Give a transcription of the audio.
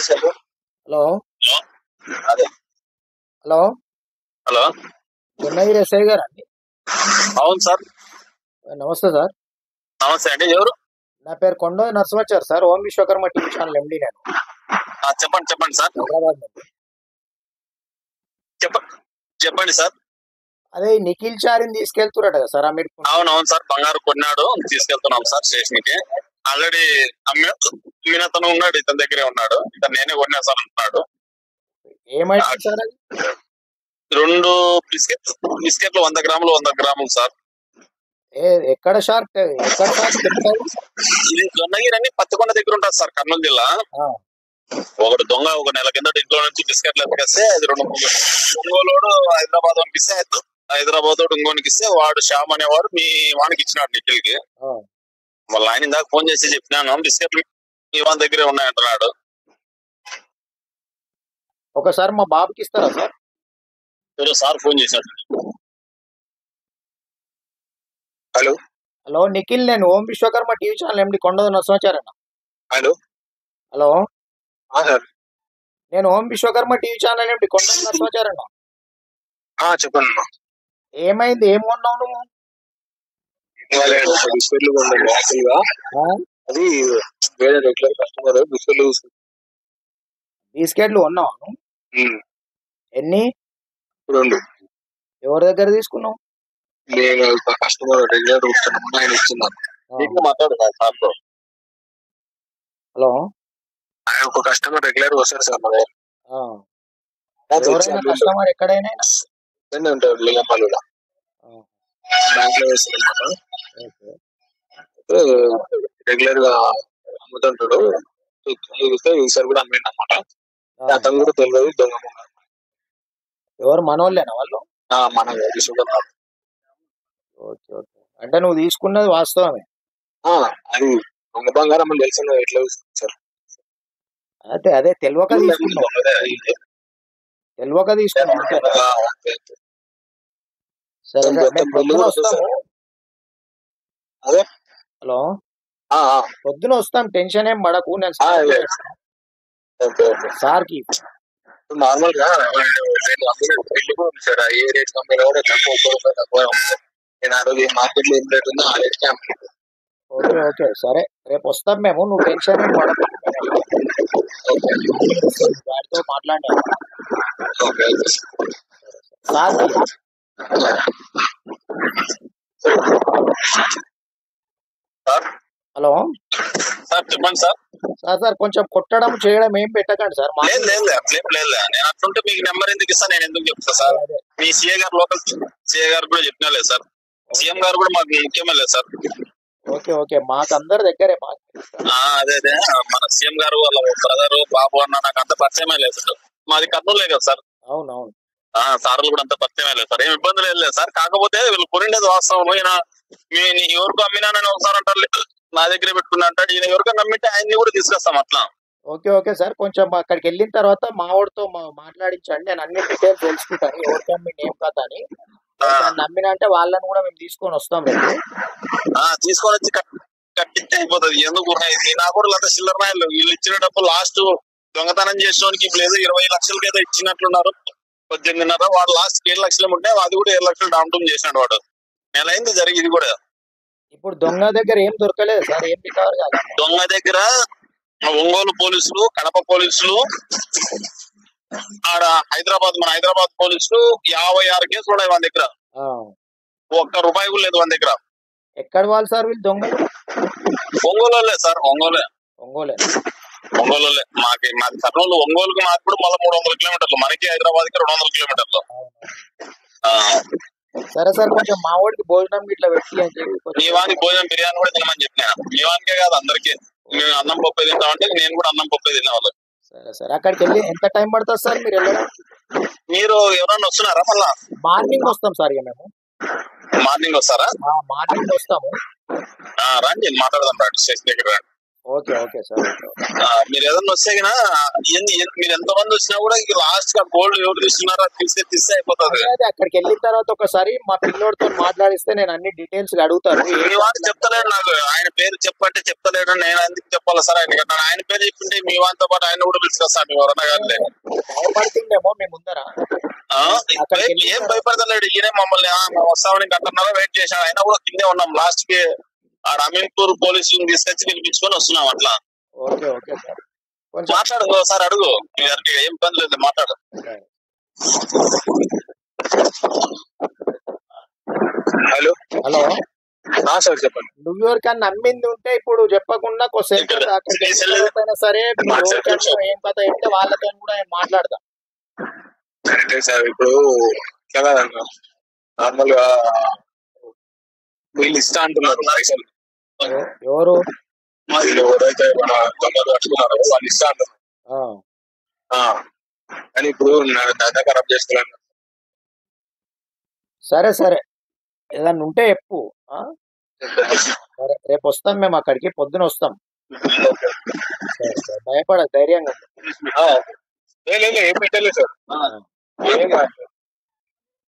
Hello అదే hello hello Chennagiri SI గారు అండి. అవును సార్. నమస్తే సార్. నమస్తే అండి. ఎవరు? నా పేరు కొండ నరసింహాచారి సార్. ఓం విశ్వకర్మ టీవీ ఛానల్ ఎండి నేను చెప్పండి చెప్పండి సార్. హైదరాబాద్ నుండి. చెప్పండి సార్. అదే ఈ నిఖిల్ చారిని తీసుకెళ్తున్నట్టు కదా సార్ అమీర్. అవునవును సార్, బంగారు కొన్నాడు, తీసుకెళ్తున్నాం సార్ స్టేషన్ కి. ఆల్రెడీ అమ్మినతను ఉన్నాడు, ఇతని దగ్గరే ఉన్నాడు. ఇతను నేనే కొన్నా సార్ అంటున్నాడు. ఏమైంది సార్ అది? 2 బిస్కెట్లు 100 గ్రాములు 100 గ్రాములు సార్. ఎక్కడ షార్ట్ ఎక్కడ సార్? ఇది జొన్నగిరి అని పత్తికొండ దగ్గర ఉంటుంది సార్, కర్నూలు జిల్లా. ఒకటి దొంగ ఒక నెల కింద ఇంట్లో నుంచి బిస్కెట్లు ఎత్తుకేస్తే అది 2 ఒంగోలు హైదరాబాద్ పంపిస్తే, హైదరాబాద్ ఇంకోనికి ఇస్తే వాడు శ్యామ్ అనేవాడు మీ వానికి ఇచ్చినాడు నిఖిల్ కి. వాళ్ళ ఆయన ఇందాక ఫోన్ చేసి చెప్పినాను, బిస్కెట్లు మీ వాని దగ్గరే ఉన్నాయంటున్నాడు. ఒకసారి మా బాబుకి ఇస్తారా సార్? సార్ ఫోన్ చేశాడు. హలో హలో నిఖిల్, నేను ఓం విశ్వకర్మ టీవీ ఛానల్ ఎండి కొండ నరసింహాచారి అన్న. Hello hello sir. నేను ఓం విశ్వకర్మ టీవీ ఛానల్ ఎండి కొండ నరసింహాచారి అన్న. చెప్పండి అన్న. ఏమైంది? ఏం కొన్నావు నువ్వు? బిస్కెట్లు కొన్నాను యాక్చువల్ గా. అది వేరే రెగ్యులర్ కస్టమర్ బిస్కెట్లు కొన్నావు? ఎన్ని? 2. ఎవరి దగ్గర తీసుకున్నావు? నేను కస్టమర్ రెగ్యులర్ వస్తున్నాను, ఆయన ఇస్తున్నాను. మాట్లాడు సార్తో. హలో, ఒక కస్టమర్ రెగ్యులర్ వస్తాడు సార్. కస్టమర్ ఎక్కడైనా ఉంటాడు లింగంపల్లిలో, బ్యాంక్ లో వేస్తాడు. రెగ్యులర్ గా అమ్ముతుంటాడు. ఈసారి కూడా అమ్మిండు అనమాట. అతను కూడా తెలియదు దొంగ. ఎవరు? మనోళ్ళేనా వాళ్ళు? మన షుగర్. Okay okay. అంటే నువ్వు తీసుకున్నది వాస్తవమే? అది దొంగ బంగారం అని తెలిసిన ఎట్లా సార్? అయితే అదే తెలియక తీసుకున్నావు. తెలియక తీసుకున్నావు. సరే వస్తాము. అదే హలో, పొద్దున వస్తాం, టెన్షన్ ఏం పడకు. నేను సార్కి నార్మల్ గా సార్ ఏ రేట్ కంపెనీ కూడా తక్కువ. నేను ఆ రోజు మార్కెట్ లో ఏం రేట్ ఉందో ఆ రేట్ కి. ఓకే ఓకే సరే, రేపు వస్తాం మేము. నువ్వు టెన్షన్ ఏం పడకు. వాడితో మాట్లాడినా సార్కి. హలో సార్, చెప్పండి సార్. సార్ కొంచెం కొట్టడం చేయడం ఏం పెట్టకండి సార్. లేదు నేను అట్లుంటే మీకు నెంబర్ ఎందుకు ఇస్తాను, నేను ఎందుకు చెప్తా సార్? మీ సిఏ గారు, లోకల్ సిఏ గారు కూడా చెప్పినా లేదు సార్. సీఎం గారు కూడా మాకు ముఖ్యమే లేదు సార్. ఓకే ఓకే, మాకు అందరి దగ్గరే. అదే మన సీఎం గారు వాళ్ళ బ్రదర్ బాబు అన్న నాకు అంత పరిచయమే లేదు సార్. మాది కర్నూలే కదా సార్. అవునవును. సార్లు కూడా అంత పరిచయమే లేదు సార్. ఏం ఇబ్బందులు లేదు సార్. కాకపోతే వీళ్ళు కొనిండేది వాస్తవం. ఈయన ఎవరికో అమ్మినానని ఒకసారి అంటారు, నా దగ్గర పెట్టుకున్నా అంటాడు. ఈయన ఎవరికైనా నమ్మితే ఆయన్ని కూడా తీసుకొస్తాం అట్లా. ఓకే ఓకే సార్, కొంచెం అక్కడికి వెళ్ళిన తర్వాత మా వాడితో మాట్లాడించండి. నేను అన్ని డీటెయిల్స్ తెలుసుకుంటాను, ఎవరికి అమ్మిండి ఏం కథ అని. నమ్మిన అంటే వాళ్ళని కూడా మేము తీసుకొని వస్తాం. తీసుకొని వచ్చి కట్టిస్తే అయిపోతుంది. ఎందుకు నా కూడా లేదా చిల్లర నాయలు వీళ్ళు ఇచ్చిన డబ్బు లాస్ట్ దొంగతనం చేసేవానికి లేదు 20 లక్షలకి ఏదో ఇచ్చినట్లున్నారు. 18.5. వాడు లాస్ట్ 7 లక్షలు ఉంటే అది కూడా 7 లక్షలు డామ్టూమ్ చేసినాడు వాడు. నెల అయింది జరిగింది కూడా. ఇప్పుడు దొంగ దగ్గర ఏం దొరకలేదు సార్? ఏం రికవర్ కాదు. దొంగ దగ్గర ఒంగోలు పోలీసులు, కడప పోలీసులు, ఆడ మన హైదరాబాద్ పోలీసులు 56 కేసులు ఉన్నాయి వాళ్ళ దగ్గర. ₹1 కూడా లేదు వాళ్ళ దగ్గర. ఎక్కడ వాళ్ళు సార్ వీళ్ళు దొంగలు? ఒంగోలు సార్. ఒంగోలే. మాది కర్నూలు. ఒంగోలుకి మాకు కూడా మళ్ళీ 300 కిలోమీటర్లు. మనకి హైదరాబాద్ కి 200 కిలోమీటర్లు. సరే సార్, కొంచెం మా వాడికి భోజనం ఇట్లా పెట్టి అని చెప్పి. మీ వానికి భోజనం బిర్యానీ కూడా తినమని చెప్పినా. మీ వానికే కాదు అందరికి. మేము అన్నం పప్పు తింటామంటే నేను కూడా అన్నం పప్పు తినే వాళ్ళు. సరే సరే, అక్కడికి వెళ్ళి ఎంత టైం పడుతుంది సార్ మీరు వెళ్ళడానికి? మీరు ఎవరన్నా వస్తున్నారా? మళ్ళా మార్నింగ్ వస్తాం సార్. మేము మార్నింగ్ వస్తారా? మార్నింగ్ వస్తాము. రండి, మాట్లాడదాం. స్టేషన్ దగ్గర రండి. Okay okay sir. మీరు ఏదన్నా వస్తే గినా మీరు ఎంతమంది వచ్చినా కూడా లాస్ట్ గా గోల్డ్ ఎవరు తీసుకున్నారో అది తీస్తే అయిపోతుంది. అదే అక్కడికి వెళ్ళిన తర్వాత ఒకసారి మా పిల్లోడితో మాట్లాడిస్తే నేను అన్ని డీటెయిల్స్ అడుగుతాను. మీ వాడు చెప్తలేడు నాకు, ఆయన పేరు చెప్పంటే చెప్తలేడు. నేను ఎందుకు చెప్పాలి సార్ ఆయన పేరు చెప్పింటే మీ వాడితో పాటు ఆయన కూడా పిలుచుకొస్తాను మీ ఎవరన్నా కానీ. భయపడుతుండేమో మీ ముందర. ఏం భయపడతలేడు ఈయన మమ్మల్ని వస్తామని గంటన్నర వెయిట్ చేశాడు. అయినా కూడా కిందే ఉన్నాం. లాస్ట్ కి ఆడ అమీన్పూర్ పోలీసులను తీసుకొచ్చి పిలిపించుకొని వస్తున్నాం అట్లా. Okay okay sir. మాట్లాడు సార్, అడుగు, ఏం పని లేదు, మాట్లాడు. హలో హలో సార్ చెప్పండి. నువ్వు ఎవరికన్నా నమ్మింది ఉంటే ఇప్పుడు చెప్పకుండా అక్కడికి సరే ఏం కథ చెప్తే వాళ్ళతో కూడా మాట్లాడదాం. కరెక్టే సార్. ఇప్పుడు నార్మల్ గా వీళ్ళు ఇస్తా అంటున్నారు పైసలు. ఎవరు ఎవరైతే మన దొంగలు పట్టుకున్నారో వాళ్ళు ఇస్తా అంటున్నారు. కానీ ఇప్పుడు నా ఖరాబ్ చేసుకోలేను. సరే సరే, ఏదన్నా ఉంటే చెప్పు. సరే, రేపు వస్తాం మేము అక్కడికి, పొద్దున వస్తాం. భయపడ ధైర్యంగా ఏం పెట్టలేదు సార్.